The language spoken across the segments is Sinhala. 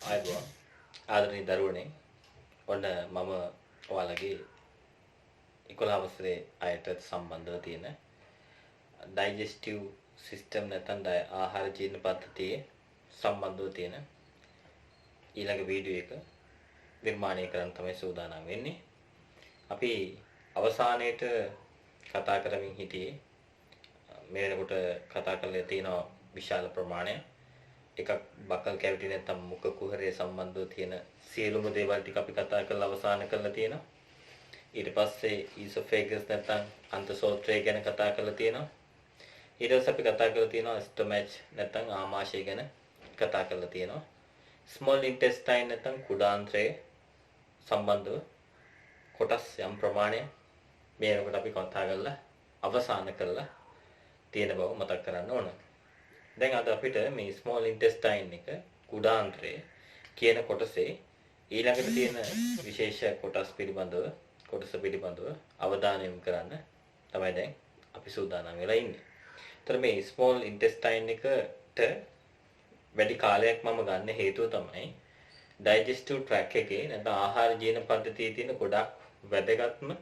ආයුබෝවන් ආදරණීය දරුවනේ ඔන්න මම ඔයාලගේ 11 වසරේ අයට සම්බන්ධව තියෙන ඩයිජෙස්ටිව් සිස්ටම් නැත්නම් ආහාර ජීර්ණ පද්ධතියේ සම්බන්ධව තියෙන ඊළඟ වීඩියෝ එක නිර්මාණය කරන්න තමයි සූදානම් වෙන්නේ. අපි අවසානයේට කතා කරමින් හිටියේ මේ වෙනකොට කතා කරලා තියෙන විශාල ප්‍රමාණයක් එකක් බකල් කැවිටි නැත්නම් මුඛ කුහරය සම්බන්ධව තියෙන සියලුම දේවල් ටික අපි කතා කරලා අවසන් කරලා තියෙනවා. ඊට පස්සේ ඊසොෆේගස් නැත්නම් අන්තසෝත්‍රය ගැන කතා කරලා තියෙනවා. ඊට පස්සේ අපි කතා කරලා තියෙනවා ස්ටොමච් නැත්නම් ආමාශය ගැන කතා කරලා තියෙනවා. ස්මෝල් ඉන්ටෙස්ටයින් නැත්නම් කුඩාන්ත්‍රය සම්බන්ධව කොටස් යම් ප්‍රමාණයක් මේ වෙනකොට අපි කතා කරලා අවසන් කරලා තියෙන බව මතක් කරන්න ඕන. දැන් අද අපිට මේ ස්මෝල් ඉන්ටෙස්ටයින් එක කුඩාන්ත්‍රය කියන කොටසේ ඊළඟට තියෙන විශේෂ කොටස් පිළිබඳව අවධානය යොමු කරන්න තමයි දැන් අපි සූදානම් වෙලා ඉන්නේ. ඒතර මේ ස්මෝල් ඉන්ටෙස්ටයින් එකට වැඩි කාලයක් මම ගන්න හේතුව තමයි ඩයිජෙස්ටිව් ට්‍රැක් එකේ නැත්නම් ආහාර ජීර්ණ පද්ධතියේ තියෙන ගොඩක් වැදගත්ම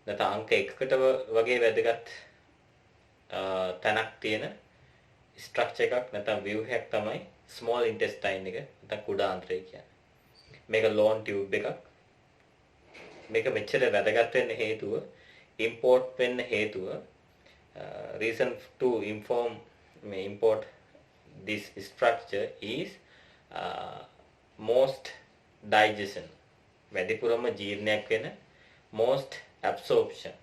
නැත්නම් අංක 1කට වගේ වැදගත් තැනක් තියෙන ස්ට්‍රක්චර් එකක් නැත්නම් ව්‍යුහයක් තමයි ස්මෝල් ඉන්ටෙස්ටයින් එක නැත්නම් කුඩාන්ත්‍රය කියන්නේ. මේක ලෝන් ටියුබ් එකක්. මේක මෙච්චර වැදගත් වෙන්න හේතුව ඉම්පෝර්ට් වෙන්න හේතුව reason to import this structure is most digestion වැඩිපුරම ජීර්ණයක් වෙන most absorption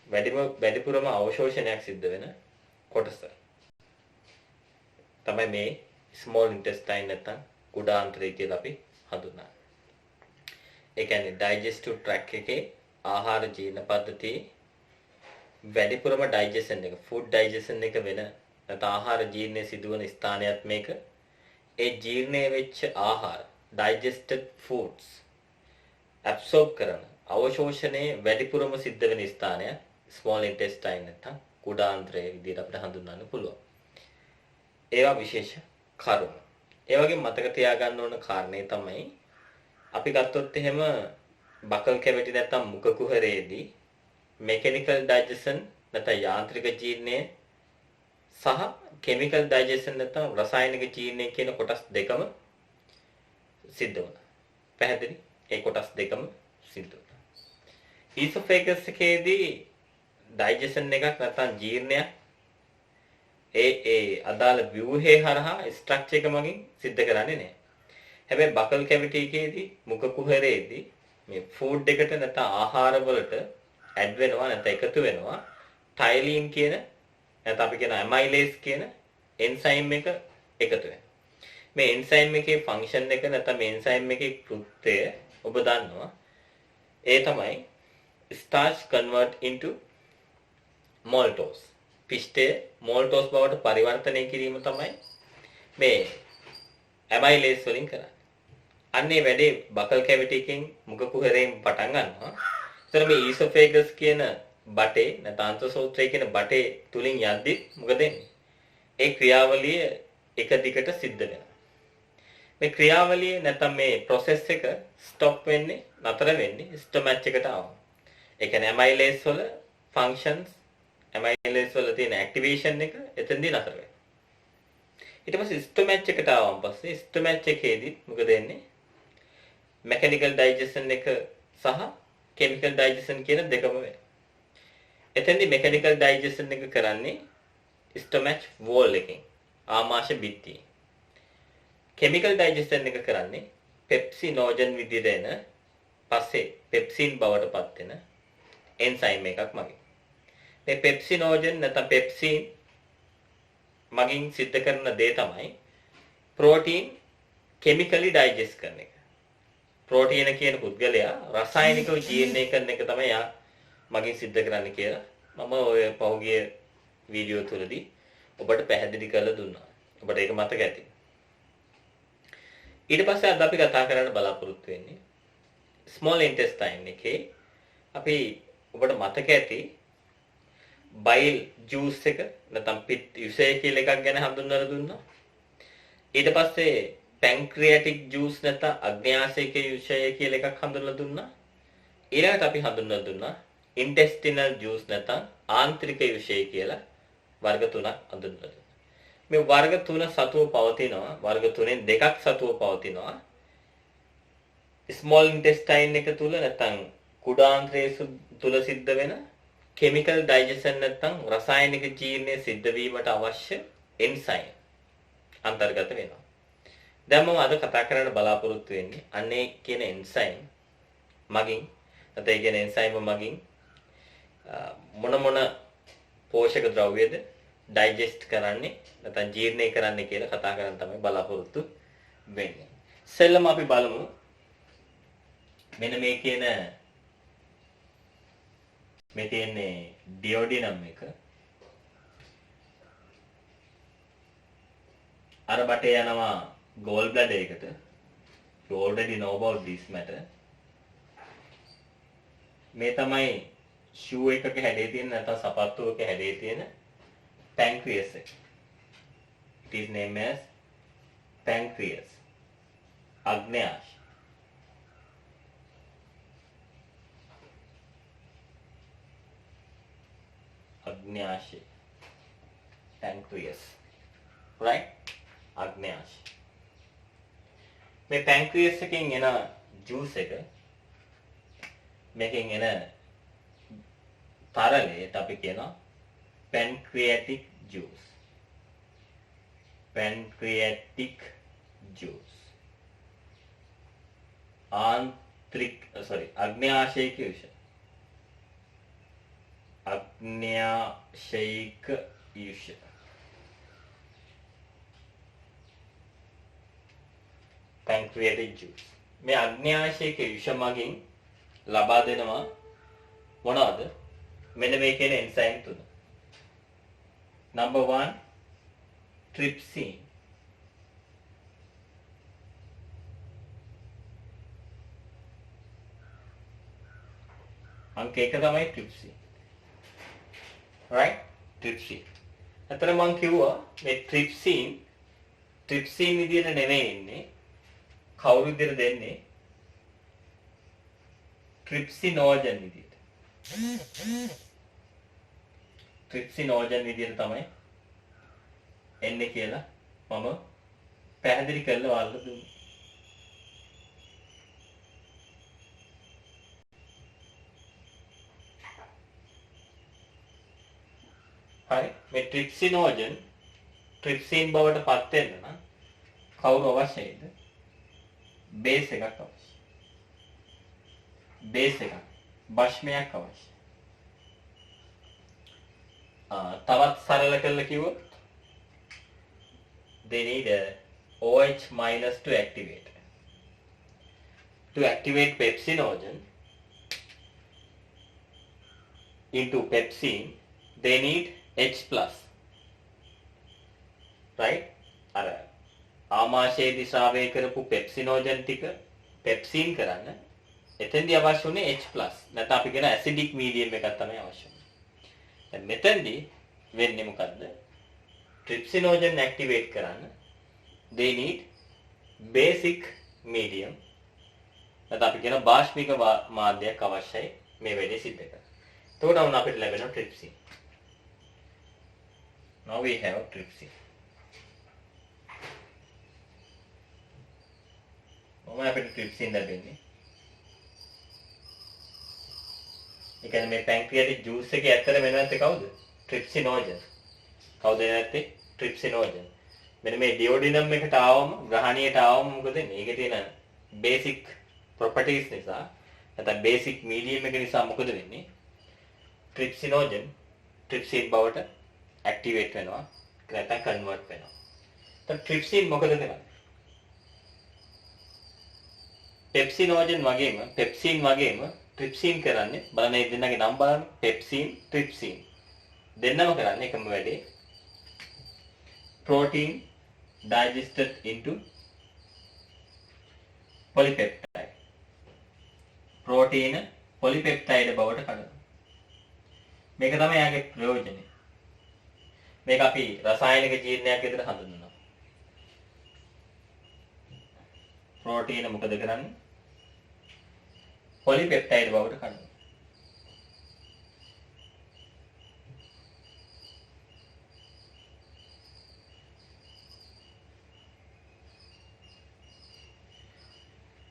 වැඩිපුරම අවශෝෂණයක් සිද්ධ වෙන කොටස තමයි මේ ස්මෝල් ඉන්ටෙස්ටයින් නැත්නම් කුඩාන්ත්‍රය කියලා අපි හඳුන්වන්නේ. ඒ කියන්නේ ඩයිජෙස්ටිව් ට්‍රැක් එකේ ආහාර ජීර්ණ පද්ධතියේ වැඩිපුරම ඩයිජෙෂන් එක ෆුඩ් ඩයිජෙෂන් එක වෙන නැත්නම් ආහාර ජීර්ණය සිදුවන ස්ථානයත් මේක. ඒ ජීර්ණය වෙච්ච ආහාර digested foods absorb කරන අවශෝෂණයේ වැඩිපුරම සිද්ධ වෙන ස්ථානය ස්මෝල් ඉන්ටෙස්ටයින් නැත්නම් කුඩාන්ත්‍රය විදිහට අපිට හඳුන්වන්න පුළුවන්. ඒවා විශේෂ කරුණු. ඒ වගේම මතක තියාගන්න ඕන කාරණේ තමයි අපි ගත්තොත් එහෙම බකල් කැවිටි නැත්නම් මුඛ කුහරයේදී මෙකැනිකල් ඩයිජෙෂන් නැත්නම් යාන්ත්‍රික ජීර්ණය සහ කෙමිකල් ඩයිජෙෂන් නැත්නම් රසායනික ජීර්ණය කියන කොටස් දෙකම සිද්ධ වෙනවා. පැහැදිලි? ඒ කොටස් දෙකම සිද්ධ වෙනවා. ඊසොෆේගස් එකේදී ඩයිජෙෂන් එකක් නැත්නම් ජීර්ණයක් ඒ අදාළ ව්‍යුහේ හරහා ස්ට්‍රක්චර් එක මගින් සිද්ධ කරන්නේ නැහැ. හැබැයි බකල් කැවිටි එකේදී මුඛ කුහරයේදී මේ ෆුඩ් එකට නැත්නම් ආහාර වලට ඇඩ් වෙනවා නැත්නම් එකතු වෙනවා ටයිලින් කියන නැත්නම් අපි කියන ඇමයිලේස් කියන එන්සයිම් එක එකතු වෙනවා. මේ එන්සයිම් එකේ ෆන්ක්ෂන් එක නැත්නම් මේ එන්සයිම් එකේ කෘත්‍යය ඔබ දන්නවා. ඒ තමයි starch convert into maltose. පිෂ්ඨය maltose බවට පරිවර්තනය කිරීම තමයි මේ ඇමයිලේස් වලින් කරන්නේ. අන්නේ වැඩේ බකල් කැවිටි එකෙන් මුඛ කුහරයෙන් පටන් ගන්නවා. ඒතර මේ ඊසොෆේගස් කියන බටේ නැත්නම් අන්තසෝත්‍රය කියන බටේ තුලින් යද්දි මොකද වෙන්නේ? ඒ ක්‍රියාවලිය එක දිගට සිද්ධ වෙනවා. මේ ක්‍රියාවලිය නැත්නම් මේ process එක stop වෙන්නේ නතර වෙන්නේ ස්ටොමච් එකට ආවම. ඒ කියන්නේ ඇමයිලේස් වල functions ඇමයිලේස් වල තියෙන activation එක එතෙන්දී නතර වෙනවා. ඊට පස්සේ ස්ටොමච් එකට ආවම පස්සේ ස්ටොමච් එකේදී මොකද වෙන්නේ? mechanical digestion එක සහ chemical digestion කියන දෙකම වෙනවා. එතෙන්දී mechanical digestion එක කරන්නේ ස්ටොමච් වෝල් එකෙන් ආමාශය බිත්තිය. chemical digestion එක කරන්නේ පෙප්සිනෝජන් විදිහට එන පස්සේ පෙප්සින් බවට පත් වෙන එන්සයිම් එකක් මගින්. මේ පෙප්සිනෝජන් නැත්නම් පෙප්සින් මගින් සිද්ධ කරන දේ තමයි ප්‍රෝටීන් කෙමිකලි ඩයිජෙස්ට් කරන එක. ප්‍රෝටීන කියන පුද්ගලයා රසායනිකව ජීර්ණය කරන එක තමයි යා මගින් සිද්ධ කරන්න කියලා මම ඔය පහුගිය වීඩියෝ තුලදී ඔබට පැහැදිලි කරලා දුන්නා. ඔබට ඒක මතක ඇති. ඊට පස්සේ අද අපි කතා කරන්න බලාපොරොත්තු වෙන්නේ ස්මෝල් ඉන්ටෙස්ටයින් එකේ අපි ඔබට මතක ඇති බයිල් ජූස් එක නැත්නම් පිත් යුසය කියලා එකක් ගැන හඳුන්වලා දුන්නා. ඊට පස්සේ pancreatic juice නැත්නම් අග්න්‍යාශයක යුෂය කියලා එකක් හඳුන්වලා දුන්නා. ඊළඟට අපි හඳුන්වලා දුන්නා intestinal juice නැත්නම් ආන්ත්‍රික යුෂය කියලා වර්ග තුනක් හඳුන්වලා දුන්නා. මේ වර්ග තුන සතුව පවතිනවා. වර්ග තුනෙන් දෙකක් සතුව පවතිනවා. small intestine එක තුල නැත්නම් කුඩාන්ත්‍රයේ තුල සිද්ධ වෙන chemical digestion නැත්නම් රසායනික ජීර්ණය සිද්ධ වීමට අවශ්‍ය enzyme අන්තර්ගත වෙනවා. දැන් මම අද කතා කරන්න බලාපොරොත්තු වෙන්නේ අන්නේ කියන enzyme මගින් නැත්නම් කියන enzyme මගින් මොන පෝෂක ද්‍රව්‍යද digest කරන්නේ නැත්නම් ජීර්ණය කරන්නේ කියලා කතා කරන්න තමයි බලාපොරොත්තු වෙන්නේ. ඉතින් අපි බලමු මෙන්න මේ කියන මේ තියෙන්නේ ඩියෝඩිනම් එක. අර බටේ යනවා ගෝල් බ්ලැඩර් එකට. You already know about this matter. මේ තමයි ෂූ එකක හැඩේ තියෙන නැත්නම් සපත්තුවක හැඩේ තියෙන pancreas එක. It is named as pancreas. අග්න්‍යාශ. අග්න්‍යාශය. pancreas. Right? අග්න්‍යාශය. මේ pancreas එකෙන් එන juice එක මේකෙන් එන තරලයට අපි කියනවා pancreatic juice. pancreatic juice. අග්න්‍යාශයික යුෂ. අග්න්‍යාශයික යුෂ. pancreatic juice. මේ අග්න්‍යාශයික යුෂ මගින් ලබා දෙනවා මොනවද? මෙන්න මේ කියන enzyme තුන. Number 1 trypsin. අංක 1 තමයි trypsin. Right? trypsin. අතන මම කිව්වා මේ trypsin විදියට නෙමෙයි ඉන්නේ. කවුරු විදියට දෙන්නේ? trypsinogen විදියට. trypsinogen විදියට තමයි එන්නේ කියලා මම පැහැදිලි කරලා ඔයාලට දුන්නා. හරි මේ trypsinogen trypsin බවට පත් වෙන්න නම් කවුරු අවශ්‍යයිද? බේස් එකක් අවශ්‍යයි. බේස් එකක් භස්මයක් අවශ්‍යයි. තවත් සරල කරලා කිව්වොත් they need a OH minus to activate. To activate pepsinogen into pepsin, they need H plus. Right? අර ආමාශය දිශාවේ කරපු pepsinogen ටික pepsin කරන්න එතෙන්දී අවශ්‍ය උනේ H plus. නැත්නම් අපි කියන acidic medium එකක් තමයි අවශ්‍ය උනේ. දැන් මෙතෙන්දී වෙන්නේ මොකද්ද? trypsinogen activate කරන්න they need basic medium. නැත්නම් අපි කියන භාෂ්මික මාධ්‍යයක් අවශ්‍යයි මේ වැඩේ සිද්ධ කරන්න. එතකොට වුණ අපිට ලැබෙන trypsin. Now we have trypsin. මොකක්ද අපිට trypsin ලැබෙන්නේ? ඒ කියන්නේ මේ pancreatic juice එකේ ඇත්තට වෙන නැත්තේ කවුද? trypsinogen. කවුද නැත්තේ? trypsinogen. මෙන්න මේ ඩියෝඩිනම් එකට ආවම ග්‍රහණියට ආවම මොකද වෙන්නේ? ඒකේ තියෙන basic properties නිසා නැත්නම් basic medium එක නිසා මොකද වෙන්නේ? trypsinogen trypsin බවට activate වෙනවා. නැත්නම් convert වෙනවා. දැන් trypsin මොකද කරන්නේ? pepsin වගේම trypsin කරන්නේ බලන්න මේ දෙන්නගේ නම් බලන්න pepsin trypsin දෙන්නම කරන්නේ එකම වැඩේ protein digested into polypeptide protein polypeptide බවට කඩනවා මේක තමයි යාගේ ප්‍රයෝජනය මේක අපි රසායනික ජීර්ණයක් විදිහට හඳුන්වනවා ප්‍රෝටීන මොකද කරන්නේ? පොලිපෙප්ටයිඩ් බවට කඩනවා.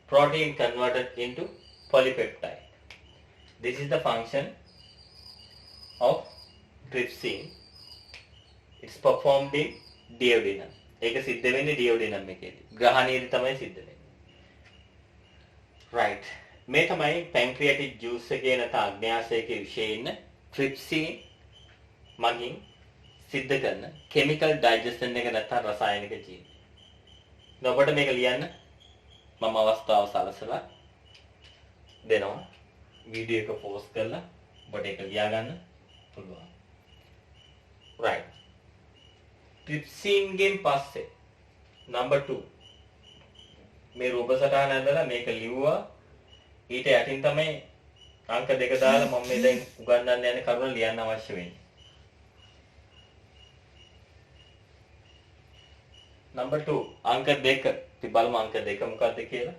Protein converted into polypeptide. This is the function of trypsin. It's performed in duodenum. ඒක සිද්ධ වෙන්නේ duodenum එකේදී. ග්‍රහණයේදී තමයි සිද්ධ වෙන්නේ. Right. මේ තමයි pancreatic juice එකේ නැත අග්න්‍යාශයකේ විශේෂ ඉන්න trypsin මගින් සිද්ධ කරන chemical digestion එක නැත්නම් රසායනික ජීවනය. ඔබට මේක ලියන්න මම අවස්ථාව සලසලා දෙනවා. වීඩියෝ එක පෝස්ට් කරලා ඔබට ඒක ලියා ගන්න පුළුවන්. right. trypsin ගෙන් පස්සේ number 2 මේ රූප සටහන ඇඳලා මේක ලිව්වා. ඊට යටින් තමයි අංක දෙක දාලා මම මේ දැන් උගන්වන්න යන කරුණ ලියන්න අවශ්‍ය වෙන්නේ. number 2 අංක 2 අපි බලමු අංක 2 මොකක්ද කියලා.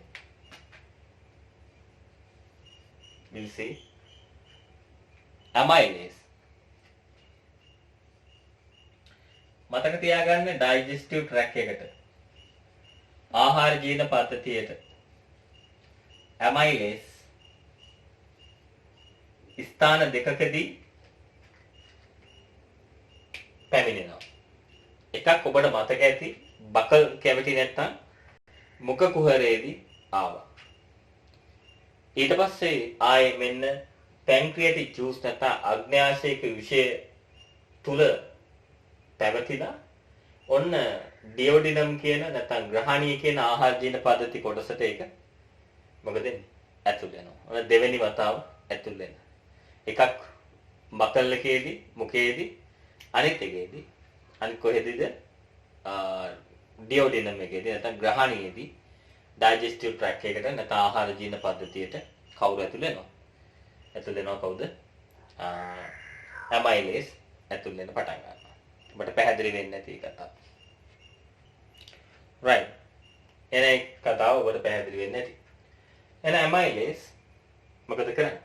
we'll see amylase. මතක තියාගන්න digestive tract එකට ආහාර ජීර්ණ පද්ධතියට amylase ස්ථාන දෙකකදී පැමිණෙනවා. එකක් ඔබට මතක ඇති බකල් කැවිටි නැත්තම් මුඛ කුහරයේදී ආවා. ඊට පස්සේ ආයේ මෙන්න pancreatic juice නැත්තම් අග්න්‍යාශයක විෂය තුල පැවතිලා ඔන්න duodenum කියන නැත්තම් ග්‍රහණීය කියන ආහාර ජීර්ණ පද්ධති කොටසට ඒක මොකද වෙන්නේ? ඇතුල් වෙනවා. ඔන්න දෙවෙනි වතාව ඇතුල් වෙනවා. එකක් බකල් එකේදී මුඛයේදී අනිත් එකේදී අනිත් කොහෙදීද duodenum එකේදී නැත්නම් ග්‍රහණියේදී digestive tract එකට නැත්නම් ආහාර ජීර්ණ පද්ධතියට කවුරු ඇතුල් වෙනවා? ඇතුල් වෙනවා කවුද? amylase ඇතුල් වෙන පටන් ගන්නවා. ඔබට පැහැදිලි වෙන්නේ නැති කතාව. right. එනේ කතාව ඔබට පැහැදිලි වෙන්නේ නැති. එන amylase මොකද කරන්නේ?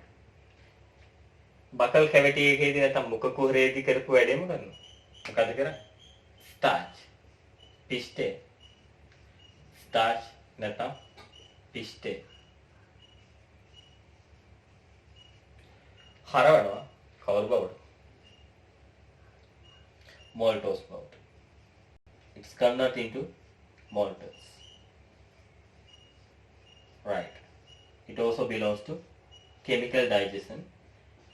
බකල් කැවිටි එකේදී නැත්නම් මුඛ කුහරයේදී කරපු වැඩේ මොකක්ද? මොකද කරන්නේ? starch පිෂ්ඨය starch නැත්නම් පිෂ්ඨය හරවනවා කවුරු බවට? maltose බවට. it's converted into maltose. right. it also belongs to chemical digestion.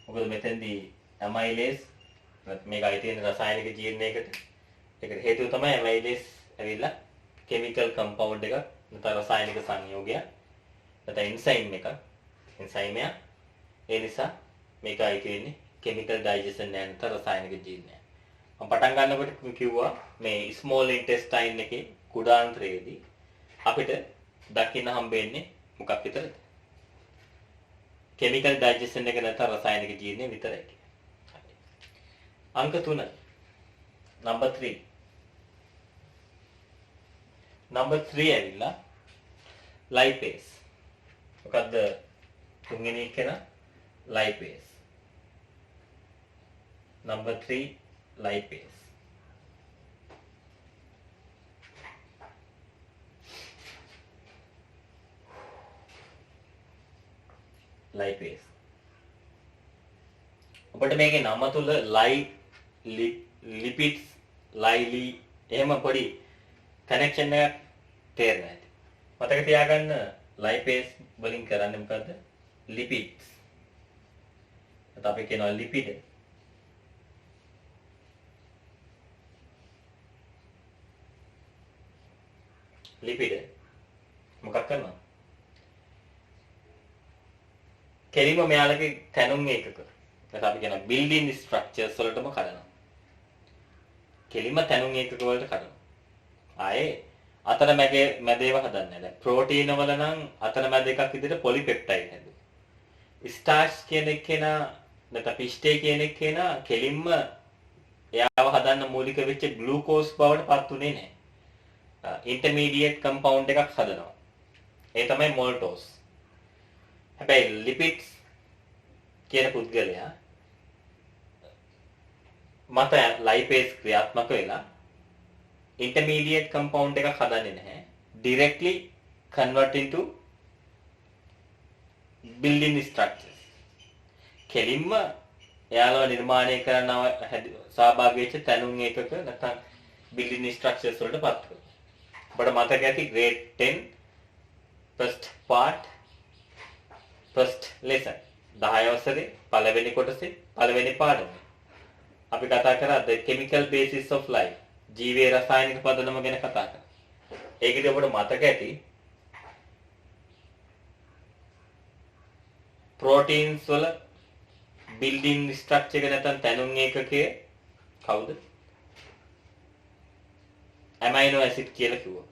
මොකද මෙතෙන්දී amylase මේක අයිති වෙන රසායනික ජීර්ණයකට. ඒකට හේතුව තමයි amylase ඇවිල්ලා chemical compound එකක් නැත්නම් රසායනික සංයෝගයක් නැත්නම් enzyme එකක්. enzyme එක. ඒ නිසා මේක අයිති වෙන්නේ chemical digestion නැත්නම් රසායනික ජීර්ණය. මම පටන් ගන්නකොට කිව්වා මේ small intestine එකේ කුඩාන්ත්‍රයේදී අපිට දකින්න හම්බෙන්නේ මොකක් විතරද? chemical digestion එක නැත්නම් රසායනික ජීර්ණය විතරයි. අංක 3 number 3 ඇවිල්ලා lipase. මොකද්ද තුන්වෙනි එක න lipase. number 3 lipase. lipase. ඔබට මේකේ නම තුල lipids lyli එහෙම පොඩි කනෙක්ෂන් එකක් තේරෙන්නේ නැති. මතක තියාගන්න lipase වලින් කරන්නේ මොකද්ද? lipids. ඒත් අපි කියනවා lipid. lipid මොකක් කරනවා? කෙලිම මෙයාලගේ තැනුම් ඒකක. ඒත් අපි කියනවා building structures වලටම කඩනවා. කෙලිම තැනුම් ඒකක වලට කඩනවා. ආයේ අතර මැදේව හදන්නේ නැහැ. දැන් ප්‍රෝටීන වල නම් අතර මැද එකක් විදිහට පොලිපෙප්ටයිඩ් හැදුවා. ස්ටාර්ච් කියන එකේනා නැත්නම් පිෂ්ඨය කියන එකේනා කෙලින්ම එයාව හදන්න මූලික වෙච්ච ග්ලූකෝස් බවට පත් උනේ නැහැ. ඉන්ටර්මීඩියට් කම්පවුන්ඩ් එකක් හදනවා. ඒ තමයි මොල්ටෝස්. හැබැයි ලිපිඩ්ස් කියන පුද්ගලයා මත ලයිපේස් ක්‍රියාත්මක වෙලා intermediate compound එකක් හදන්නේ නැහැ. Directly convert into building structures. කෙලින්ම එයාලව නිර්මාණය කරන සහභාගී වෙච්ච තැනුම් එකක නැත්නම් building structures වලට පත් කරනවා. ඔබට මතක ඇති grade 10 first part first lesson 10 වසරේ පළවෙනි කොටසේ පළවෙනි පාඩමේ අපි කතා කරා the chemical basis of life. ජීවයේ රසායනික පදනම ගැන කතා කරා. ඒකදී ඔබට මතක ඇති proteins වල building structure එක නැත්නම් තැනුම් ඒකකයේ කවුද? amino acid කියලා කිව්වා.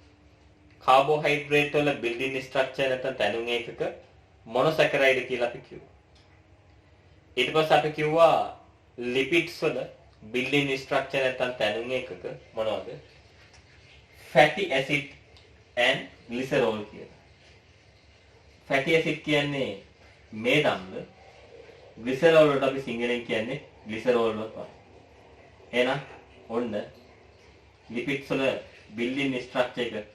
carbohydrate වල building structure නැත්නම් තැනුම් ඒකක monosaccharide කියලා අපි කිව්වා. ඊට පස්සේ අපි කිව්වා lipids වල building structure නැත්නම් තැනුම් ඒකක මොනවද? fatty acid and glycerol කියලා. fatty acid කියන්නේ මේද අම්ල, glycerol වලට අපි සිංහලෙන් කියන්නේ glycerol වලට. එහෙනම් ඔන්න lipids වල building structure එක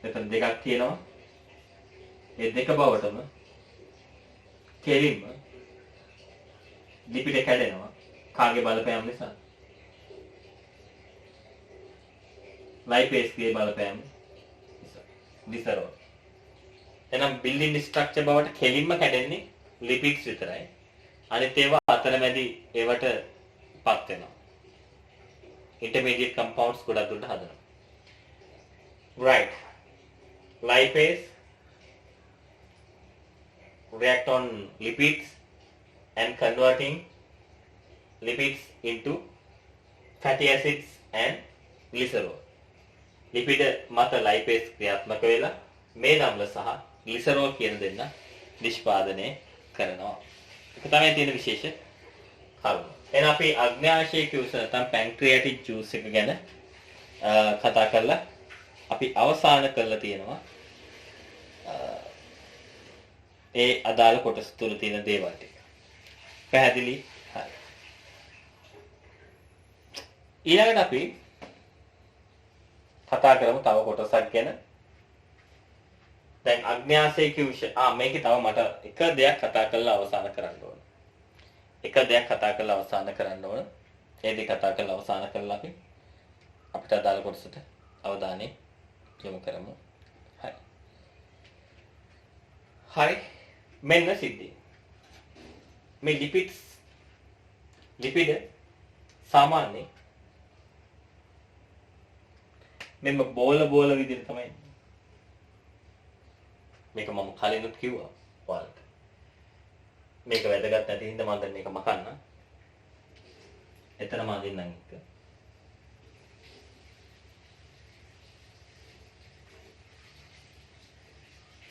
එතන දෙකක් තියෙනවා. ඒ දෙක බවටම කෙලින්ම ලිපිඩ කැඩෙනවා. කාගේ බලපෑම නිසා? ලයිපේස්ගේ බලපෑම නිසා. glycerol. එහෙනම් building structure බවට කෙලින්ම කැඩෙන්නේ lipids විතරයි. අනිත් ඒවා අතරමැදි ඒවට පත් වෙනවා. intermediate compounds ගොඩක් දුරට හදනවා. Right. Lipase react on lipids and converting lipids into fatty acids and glycerol. lipid මත lipase ක්‍රියාත්මක වෙලා මේ අම්ල සහ glycerol කියන දෙන්න නිෂ්පාදනය කරනවා. ඒක තමයි තියෙන විශේෂ කරුණ. එහෙනම් අපි අග්න්‍යාශය ජූස් නැත්නම් පැන්ක්‍රියාටික් ජූස් එක ගැන කතා කරලා අපි අවසන් කරලා තියෙනවා. ඒ අදාළ කොටස තුල තියෙන දේවල් ටික. පැහැදිලි? හරි. ඊළඟට අපි කතා කරමු තව කොටසක් ගැන. දැන් අග්න්‍යාශය කිව්ෂ මේකේ තව මට එක දෙයක් කතා කරලා අවසන් කරන්න ඕන. එක දෙයක් කතා කරලා අවසන් කරන්න ඕන. ඒ දෙක කතා කරලා අවසන් කරලා අපි අපිට අදාළ කොටසට අවධානය යොමු කරමු. හරි. හරි. මෙන්න සිද්ධිය. මේ ලිපිඩ සාමාන්‍ය මෙන්න බෝල විදිහට තමයි. මේක මම කලිනුත් කිව්වා ඔයාලට. මේක වැදගත් නැති හින්දා මම දැන් මේක මකන්න. එතනම අදින්නම් එක.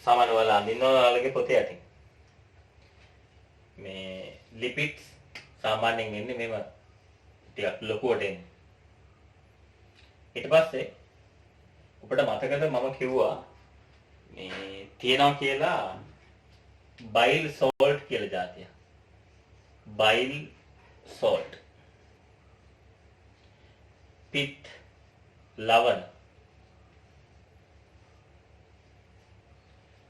සාමාන්‍ය ඔයාලා අඳිනවා ඔයාලගේ පොතේ යටින්. මේ ලිපිඩ්ස් සාමාන්‍යයෙන් එන්නේ මේව ටිකක් ලොකුවට එන්නේ. ඊට පස්සේ ඔබට මතකද මම කිව්වා මේ තියනවා කියලා බයිල් සෝල්ට් කියලා જાතිය. බයිල් සෝල්ට්. පිත් ලවණ.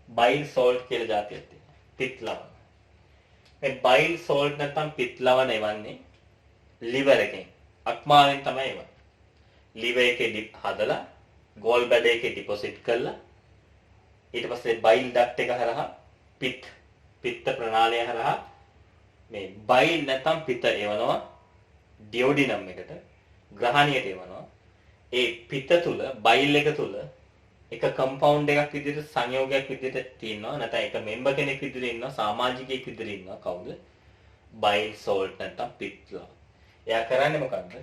බයිල් සෝල්ට් කියලා જાතියක් තියෙනවා. පිත් ලවණ. මේ බයිල් සෝල්ට් නැත්නම් පිත් ලවණ එවන්නේ liver එකෙන්. අක්මාවෙන් තමයි එවන්නේ. liver එකේ හදලා ගෝල් බැඩ එකේ ඩිපොසිට් කරලා ඊට පස්සේ බයිල් ඩක්ට් එක හරහා පිත්ත ප්‍රනාලය හරහා මේ බයිල් නැත්නම් පිත එවනවා ඩියෝඩිනම් එකට ග්‍රහණියට එවනවා. ඒ පිත තුල බයිල් එක තුල එක කම්පවුන්ඩ් එකක් විදිහට සංයෝගයක් විදිහට තියෙනවා නැත්නම් එක මෙම්බර් කෙනෙක් විදිහට ඉන්නවා සමාජිකයෙක් විදිහට ඉන්නවා කවුද? බයිල් සෝල්ට් නැත්නම් පිත්ලා. එයා කරන්නේ මොකද්ද?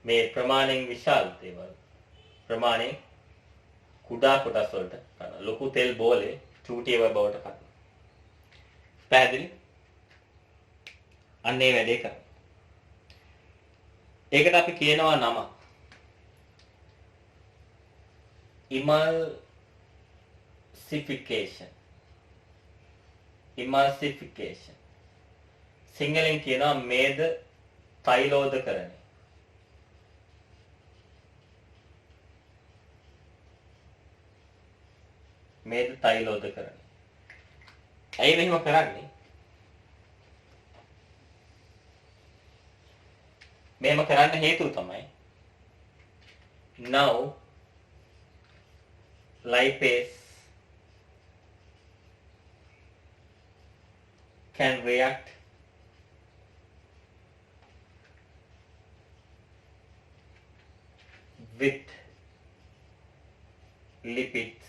මේ ප්‍රමාණයෙන් විශාල දේවල් ප්‍රමාණයෙන් කුඩා කොටස් වලට කරන ලොකු තෙල් බෝලේ චූටි ඒවා බවට කරන. පැහැදිලි? අන්න ඒ වැඩේ කරනවා. ඒකට අපි කියනවා නම. emulsification. emulsification. සිංහලෙන් කියනවා මේද තෛලෝදකරණය. මේද තෛලෝදකරණය. ඇයි මෙහෙම කරන්නේ? මෙහෙම කරන්න හේතුව තමයි now lipase can react with lipids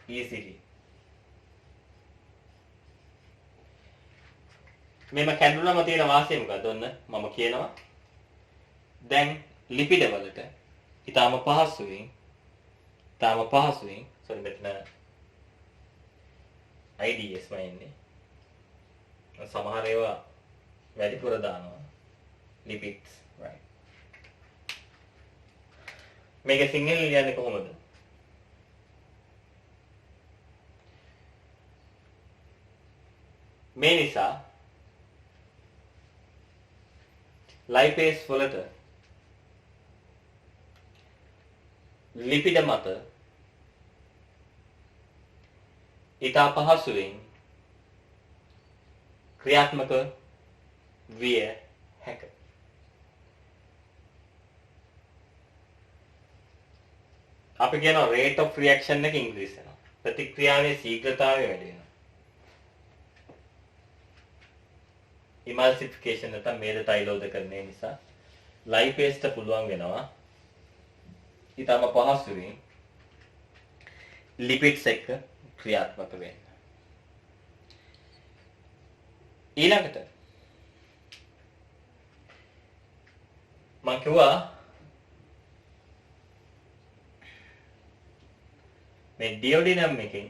easily. මෙම කැඩුනම තියෙන වාසිය මොකද? ඔන්න මම කියනවා. දැන් ලිපිඩ වලට ඊටාම පහසුවෙන් sorry මෙතන IDS වයින්නේ. සමහර ඒවා වැඩිපුර දානවා. lipids right. මේක සිංහලෙන් ලියන්නේ කොහොමද? මේ නිසා lipase වලට ලිපිඩ මත ඉතා පහසුවෙන් ක්‍රියාත්මක විය හැක. අපි කියනවා rate of reaction එක ඉංග්‍රීසි වෙනවා. ප්‍රතික්‍රියාවේ ශීඝ්‍රතාවය වැඩි වෙනවා. emulsification නැත්නම් මේද තෛලෝදකරණය නිසා lipase ට පුළුවන් වෙනවා ඊටම පහසුවෙන් lipids එක්ක ක්‍රියාත්මක වෙන්න. ඊළඟට මම කිව්වා මේ duodenum එකෙන්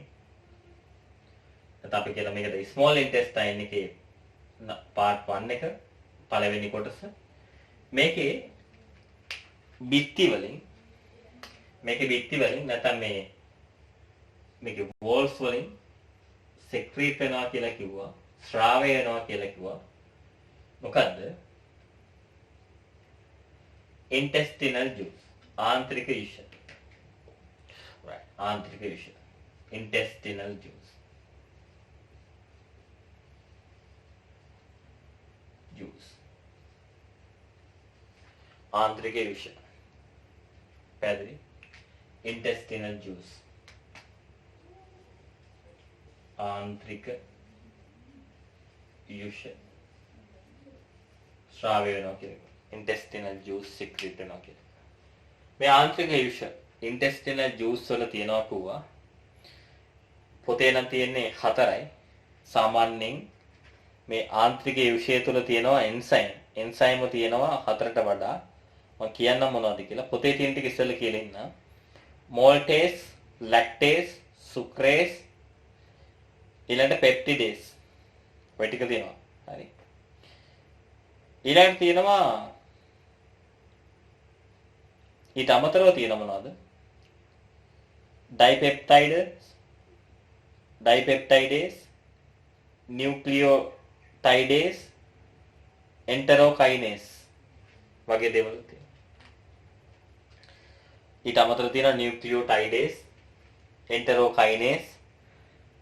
නැත්නම් අපි කියලා මේකට small intestine එකේ part 1 එක පළවෙනි කොටස මේකේ බිත්ති වලින් නැත්නම් මේකේ walls වලින් secrete වෙනවා කියලා කිව්වා, ස්‍රාවය වෙනවා කියලා කිව්වා. මොකද්ද? intestinal juice, ආන්ත්‍රික යුෂ. right, ආන්ත්‍රික යුෂ. intestinal juice. आंतरिक विषय पैदरी intestinal juice आंतरिक युष्य श्राव्य වෙනවා කියන්නේ intestinal juice secrete වෙනවා කියන්නේ මේ ආන්තරික යුෂ intestinal juice වල තියෙනවා කිව්වා පොතේ නම් තියෙන්නේ 4යි සාමාන්‍යයෙන් මේ ආන්තරික යුෂය තුල තියෙනවා enzyme තියෙනවා 4ට වඩා මම කියන්න මොනවද කියලා පොතේ තියෙන ටික ඉස්සෙල්ලා කියලා ඉන්න maltase lactase sucrase ඊළඟට peptidase ඔය ටික තියෙනවා හරි ඊළඟට තියෙනවා ඊට අමතරව තියෙන මොනවද dipeptidase nucleotidase enterokinase වගේ දේවල් තියෙනවා ඊට අමතරව තියෙනවා nucleotidase enterokinase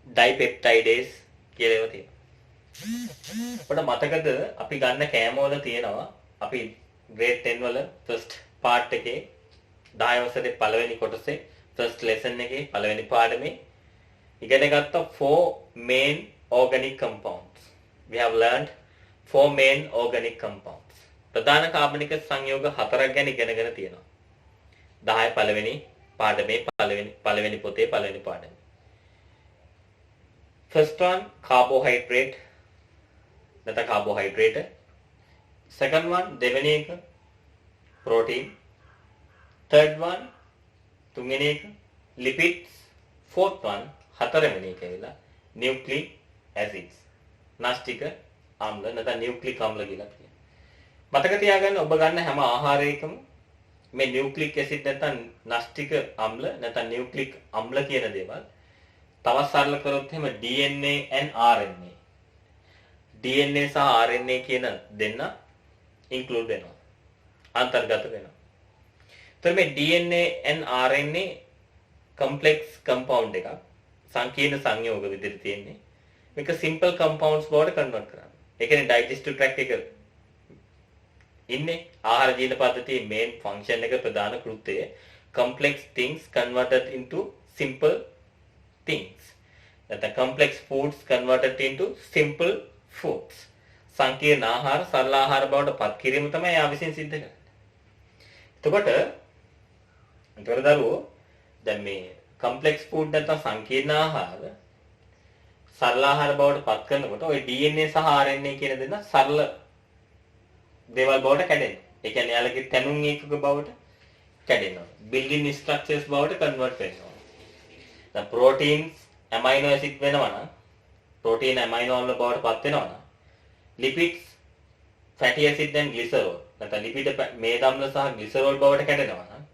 dipeptidase කියලා ඒවා තියෙනවා අපිට මතකද අපි ගන්න කෑම වල තියෙනවා අපි grade 10 වල first part එකේ 10 වසරේ පළවෙනි කොටසේ first lesson එකේ පළවෙනි පාඩමේ ඉගෙන ගත්ත 4 main organic compounds we have learned 4 main organic compounds ප්‍රධාන කාබනික සංයෝග 4ක් ගැන ඉගෙනගෙන තියෙනවා 10 පළවෙනි පාඩමේ පළවෙනි පොතේ පළවෙනි පාඩමේ first one carbohydrate නැත්නම් carbohydrate second one දෙවෙනි එක protein third one තුන්වෙනි එක lipids fourth one හතරවෙනි එක ඇවිල්ලා නියුක්ලික් ඇසිඩ්ස්. නාස්ටික අම්ල නැත්නම් නියුක්ලික් අම්ල කියලා කියනවා. මතක තියාගන්න ඔබ ගන්න හැම ආහාරයකම මේ නියුක්ලික් ඇසිඩ් නැත්නම් නාස්ටික අම්ල නැත්නම් නියුක්ලික් අම්ල කියන දේවල් තවත් සරල කරොත් එහෙම DNA and RNA. DNA සහ RNA කියන දෙන්න ඉන්ක්ලූඩ් වෙනවා. අන්තර්ගත වෙනවා. එතකොට මේ DNA and RNA complex compound එකක් සංකීර්ණ සංයෝග විදිහට තියෙන්නේ. මේක සිම්පල් කම්පවුන්ඩ්ස් බවට කන්වර්ට් කරන්න. ඒ කියන්නේ ඩයිජෙස්ටිව් ට්‍රැක්ට් එක ඉන්නේ ආහාර ජීර්ණ පද්ධතියේ මේන් ෆන්ක්ෂන් එක ප්‍රධාන කෘත්‍යය complex things converted into simple things. නැත්නම් complex foods converted into simple foods. සංකීර්ණ ආහාර සරල ආහාර බවට පත් කිරීම තමයි යා විසින් සිද්ධ කරන්නේ. එතකොට දරුවෝ දැන් මේ complex food නැත්නම් සංකීර්ණ ආහාර සරල ආහාර බවට පත් කරනකොට ওই DNA සහ RNA කියන දෙන්න සරල දේවල් බවට කැඩෙනවා. ඒ කියන්නේ යාලගේ තැනුම් ඒකක බවට කැඩෙනවා. building structures බවට convert වෙනවා. දැන් proteins amino acid වෙනවා නම් protein amino අම්ල බවට පත් වෙනවා නම් lipids fatty acid and glycerol නැත්නම් lipid මේද අම්ල සහ glycerol බවට කැඩෙනවා නම්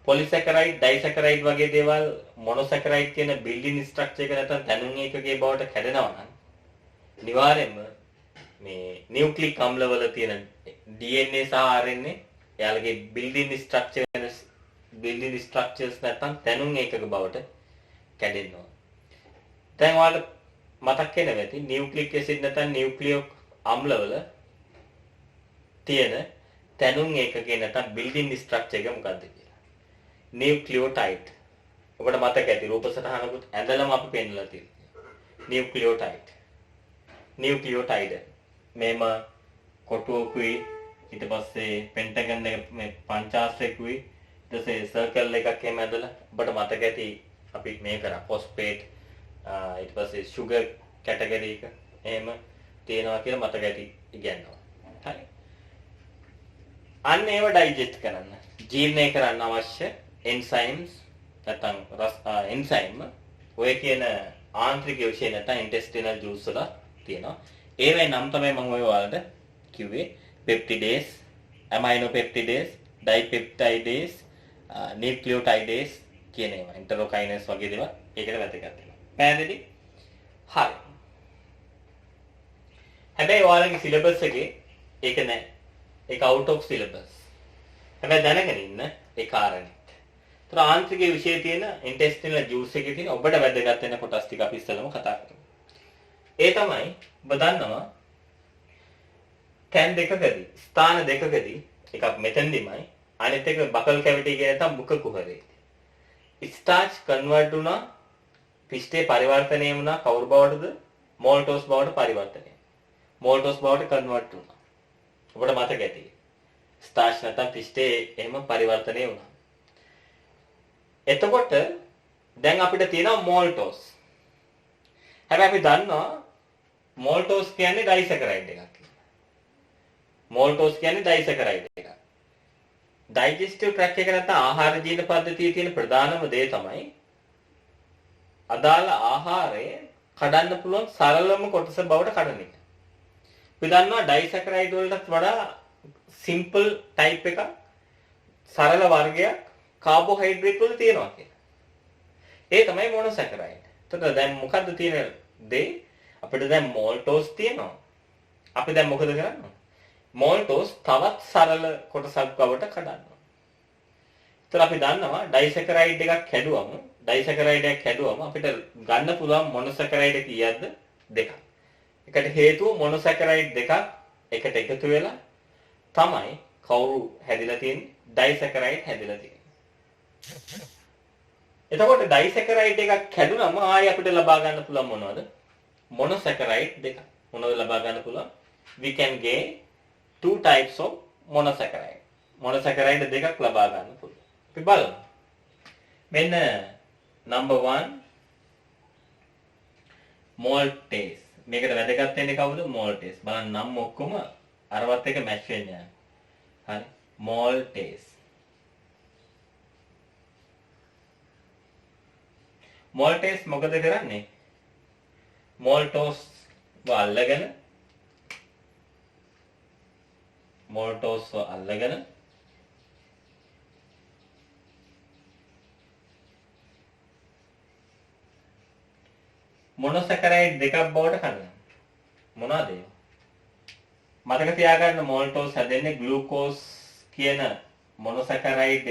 polysaccharide disaccharide වගේ දේවල් monosaccharide කියන building structure එක නැත්නම් තැනුම් ඒකකයේ බවට කැඩෙනවා නම් අනිවාර්යයෙන්ම මේ නියුක්ලික් අම්ල වල තියෙන DNA සහ RNA එයාලගේ building structures නැත්නම් තැනුම් ඒකක බවට කැඩෙනවා. දැන් ඔයාලට මතක් වෙනවා ඇති නියුක්ලික් ඇසිඩ් නැත්නම් නියුක්ලියොක් අම්ල වල තියෙන තැනුම් ඒකකේ නැත්නම් building structure එක මොකක්ද කියලා. නියුක්ලියෝටයිඩ්. ඔබට මතක ඇති රූප සටහනකුත් ඇඳලම අපි පෙන්නලා තියෙනවා. නියුක්ලියෝටයිඩ්. මේම කොටුවකුයි ඊට පස්සේ පෙන්ටගන් එක මේ පංචාශ්‍රයකුයි ඊට පස්සේ සර්කල් එකක් එහෙම ඇඳලා ඔබට මතක ඇති අපි මේ කරා ෆොස්ෆේට් ඊට පස්සේ sugar කැටගරි එක එහෙම තියෙනවා කියලා මතක ඇති ඉගෙනනවා. හරි. අන්න ඒව ඩයිජෙස්ට් කරන්න ජීර්ණය කරන්න අවශ්‍ය එන්සයිම්ස් නැත්නම් එන්සයිම් ඔය කියන ආන්ත්‍රික විශේෂ නැත්නම් ඉන්ටෙස්ටිනල් ජූස් වල තියෙනවා. ඒවයි නම් තමයි මම ඔය ඔයාලට කිව්වේ peptidase, aminopeptidase, dipeptidase, nucleotidase කියන ඒවා. enterokinase වගේ දේවල් ඒකට වැදගත් වෙනවා. පැහැදිලි? හරි. හැබැයි ඔයාලගේ සිලබස් එකේ ඒක නැහැ. ඒක out of syllabus. හැබැයි දැනගෙන ඉන්න ඒ කාරණේත්. ඒතර ආන්ත්‍රික විශේෂ තියෙන intestinal juice එකේ තියෙන ඔබට වැදගත් වෙන කොටස් ටික අපි ඉස්සෙල්ලාම කතා කරමු. ඒ තමයි ඔබ දන්නවා කැන් දෙකකදී ස්ථාන දෙකකදී එකක් මෙතෙන්දිමයි අනිත් එක බකල් කැවිටි කියන නැත්නම් මුඛ කුහරේ. ස්ටාර්ච් කන්වර්ට් වුණා පිස්ටේ පරිවර්තනය වුණා කවුරු බවටද මෝල්ටෝස් බවට පරිවර්තනය. මෝල්ටෝස් බවට කන්වර්ට් වුණා. ඔබට මතක ඇති. ස්ටාර්ච් නැත්නම් පිස්ටේ එහෙම පරිවර්තනය වුණා. එතකොට දැන් අපිට තියෙනවා මෝල්ටෝස්. හැබැයි අපි දන්නවා මෝල්ටෝස් කියන්නේ ඩයිසැකරයිඩ් එකක් කියලා. මෝල්ටෝස් කියන්නේ ඩයිසැකරයිඩ් එකක්. ඩයිජෙස්ටිව් ට්‍රැක්ට් එක නැත්නම් ආහාර ජීර්ණ පද්ධතියේ තියෙන ප්‍රධානම දේ තමයි අදාළ ආහාරය කඩන්න පුළුවන් සරලම කොටස බවට කඩන එක. අපි දන්නවා ඩයිසැකරයිඩ් වලටත් වඩා සිම්පල් ටයිප් එකක් සරල වර්ගයක් කාබෝහයිඩ්‍රේට් වල තියෙනවා කියලා. ඒ තමයි මොනොසැකරයිඩ්. එතකොට දැන් මොකද්ද තියෙන දේ? අපිට දැන් මෝල්ටෝස් තියෙනවා. අපි දැන් මොකද කරන්නේ? මෝල්ටෝස් තවත් සරල කොටසක් බවට කඩනවා. ඒතර අපි දන්නවා ඩයිසැකරයිඩ් එකක් කැඩුවම අපිට ගන්න පුළුවන් මොනොසැකරයිඩ් කීයක්ද? දෙකක්. ඒකට හේතුව මොනොසැකරයිඩ් දෙකක් එකට එකතු වෙලා තමයි කවුරු හැදිලා තියෙන්නේ? ඩයිසැකරයිඩ් හැදිලා තියෙන්නේ. එතකොට ඩයිසැකරයිඩ් එකක් කැඩුනම ආයෙ අපිට ලබා ගන්න පුළුවන් මොනවද? මොනොසැකරයිඩ් දෙක. මොනවද ලබා ගන්න පුළුවන්? We can gain two types of monosaccharide. මොනොසැකරයිඩ් දෙකක් ලබා ගන්න පුළුවන්. අපි බලමු. මෙන්න number 1 maltase. මේකට වැදගත් වෙන්නේ කවුද? maltase. බලන්න නම් ඔක්කොම අරවත් එක මැච් වෙන්නේ නැහැ. හරි. maltase. මොල්ටේස් මොකද කරන්නේ? මොල්ටෝස් අල්ලගෙන මොනොසැකරයිඩ් දෙකක් බවට කඩනවා. මොනවාද ඒ? මතක තියාගන්න මොල්ටෝස් හැදෙන්නේ ග්ලූකෝස් කියන මොනොසැකරයිඩ්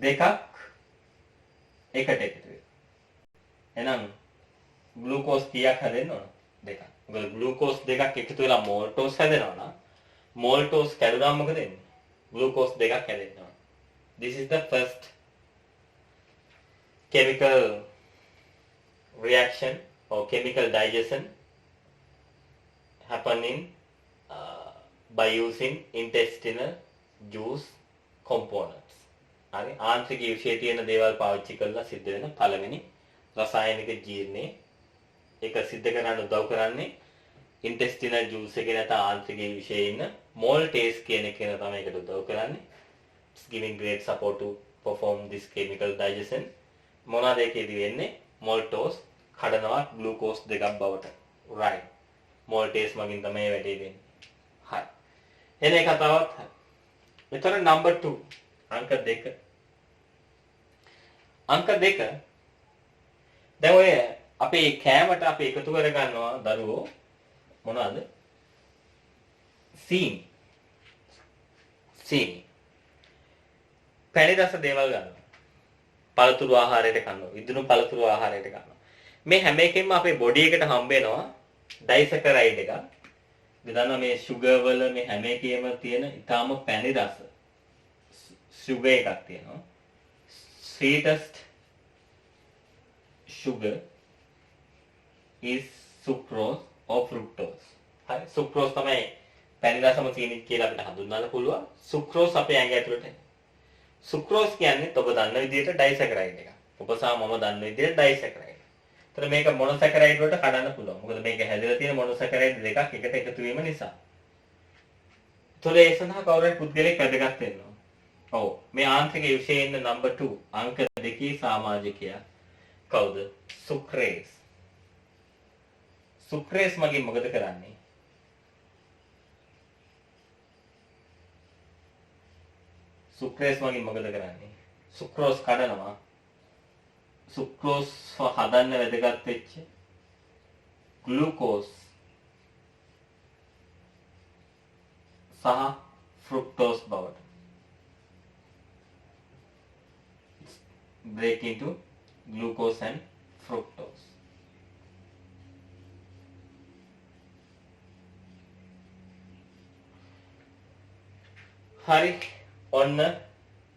දෙකක් එකට එකතු වෙනවා. එහෙනම් ග්ලූකෝස් කීයක් හැදෙන්න ඕන? දෙකක්. මොකද ග්ලූකෝස් දෙකක් එකතු වෙලා මොල්ටෝස් හැදෙනවා නම් මොල්ටෝස් කැඩුනම මොකද වෙන්නේ? ග්ලූකෝස් දෙකක් හැදෙන්න ඕන. This is the first chemical reaction or chemical digestion happening by using intestinal juice components. හරි ආන්ත්‍රික විශේෂ තියෙන දේවල් පාවිච්චි කරලා සිද්ධ වෙන පළවෙනි රසායනික ජීර්ණය ඒක සිද්ධ කරන්න උදව් කරන්නේ intestinal juice එකේ නැත්නම් ආන්ත්‍රික විශේෂ ඉන්න maltase කියන එක තමයි ඒකට උදව් කරන්නේ. It's giving great support to perform this chemical digestion. මොනවාද ඒකේදී වෙන්නේ? maltose කඩනවා glucose දෙකක් බවට. right. maltase මගින් තමයි වැඩේ වෙන්නේ. හරි. එන එක කතාවත් හරි. මෙතන number 2 අංක 2. අංක 2 දැන් ඔය අපේ කෑමට අපි එකතු කර ගන්නවා දරුවෝ මොනවාද? සීනි. පැණි රස දේවල් ගන්නවා. පළතුරු ආහාරයට කනවා. විදුණු පළතුරු ආහාරයට කනවා. මේ හැම එකෙන්ම අපේ බොඩි එකට හම්බ වෙනවා ඩයිසැකරයිඩ් එකක්. ගදන්න මේ sugar වල මේ හැම එකේම තියෙන ඊටාම පැණි රස sugar එකක් තියෙනවා. Sweetest sugar is sucrose or fructose. හරි sucrose තමයි පැණි රසම සීනි කියලා අපිට හඳුන්වන්න පුළුවන්. sucrose අපේ ඇඟ ඇතුළට sucrose කියන්නේ ඔබ දන්න විදිහට ඩයිසැකරයිඩ් එකක්. ඔබ සහ මම දන්න විදිහට ඩයිසැකරයිඩ්. ඒතර මේක මොනොසැකරයිඩ් වලට කඩන්න පුළුවන්. මොකද මේක හැදලා තියෙන මොනොසැකරයිඩ් දෙකක් එකට එකතු වීම නිසා. ඒතර ඒ සඳහා කවුරුහරි පුද්ගලෙක් වැදගත් වෙනවා. ඔව් මේ ආන්ත්‍රික විශේෂ ඉන්න නම්බර් 2 අංක 2 සමාජිකයා කවුද? සුක්‍රේස්. සුක්‍රේස් මගින් මොකද කරන්නේ? සුක්‍රෝස් කඩනවා. සුක්‍රෝස් හදන්න වැදගත් වෙච්ච ග්ලූකෝස් සහ ෆ්‍රුක්ටෝස් බවට break into glucose and fructose. හරි ඔන්න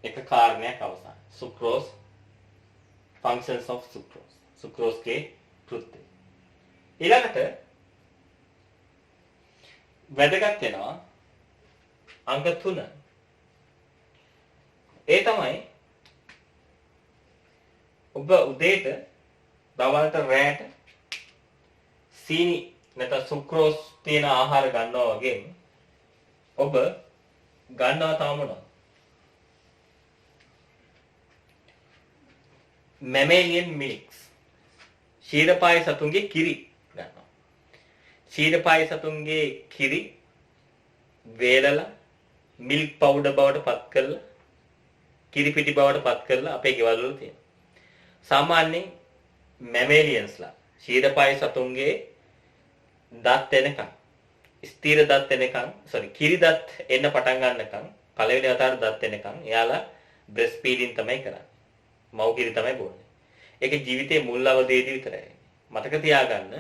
එක කාරණයක් අවසන්. sucrose functions of sucrose. sucrose के කෘත්‍ය. ඊළඟට වැදගත් වෙනවා අංක 3. ඒ තමයි ඔබ උදේට දවල්ට රැට සීනි නැත්නම් සුක්‍රෝස් තියෙන ආහාර ගන්නවා වගේ ඔබ ගන්නවා තව මොනවද? mammalian milks. ශීරපායි සතුන්ගේ කිරි ගන්නවා. ශීරපායි සතුන්ගේ කිරි වේලලා milk powder බවට පත් කරලා කිරි පිටි බවට පත් කරලා අපේ ගෙවල් වල තියෙනවා. සාමාන්‍යයෙන් mammaliansලා ශීරපායි සතුන්ගේ දත් එනකන් ස්ථීර දත් එනකන් කිරි දත් එන්න පටන් ගන්නකන් පළවෙනි වතාවට දත් එනකන් එයාලා breast feeding තමයි කරන්නේ. මව් කිරි තමයි බොන්නේ. ඒකේ ජීවිතේ මුල් අවධියේදී විතරයි. මතක තියාගන්න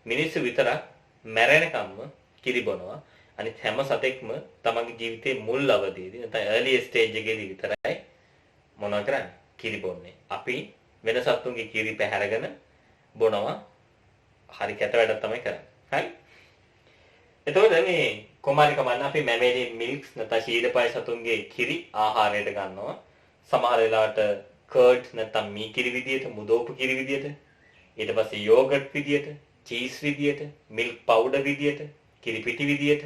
මිනිස්සු විතරක් මැරෙනකම්ම කිරි බොනවා. අනිත් හැම සතෙක්ම තමන්ගේ ජීවිතේ මුල් අවධියේදී නැත්නම් early stage එකේදී විතරයි මොනවා කරන්නේ? කිරි බොන්නේ. අපි වෙන සත්තුන්ගේ කිරි පැහැරගෙන බොනවා. හරි කැත වැඩක් තමයි කරන්නේ. හරි. එතකොට මේ කොමාරි කමන්න අපි mammalian milks නැත්නම් ශීරපායි සතුන්ගේ කිරි ආහාරයට ගන්නවා. සමහර වෙලාවට curd නැත්නම් මී කිරි විදියට, මුදෝපු කිරි විදියට, ඊට පස්සේ yogurt විදියට, cheese විදියට, milk powder විදියට, කිරි පිටි විදියට.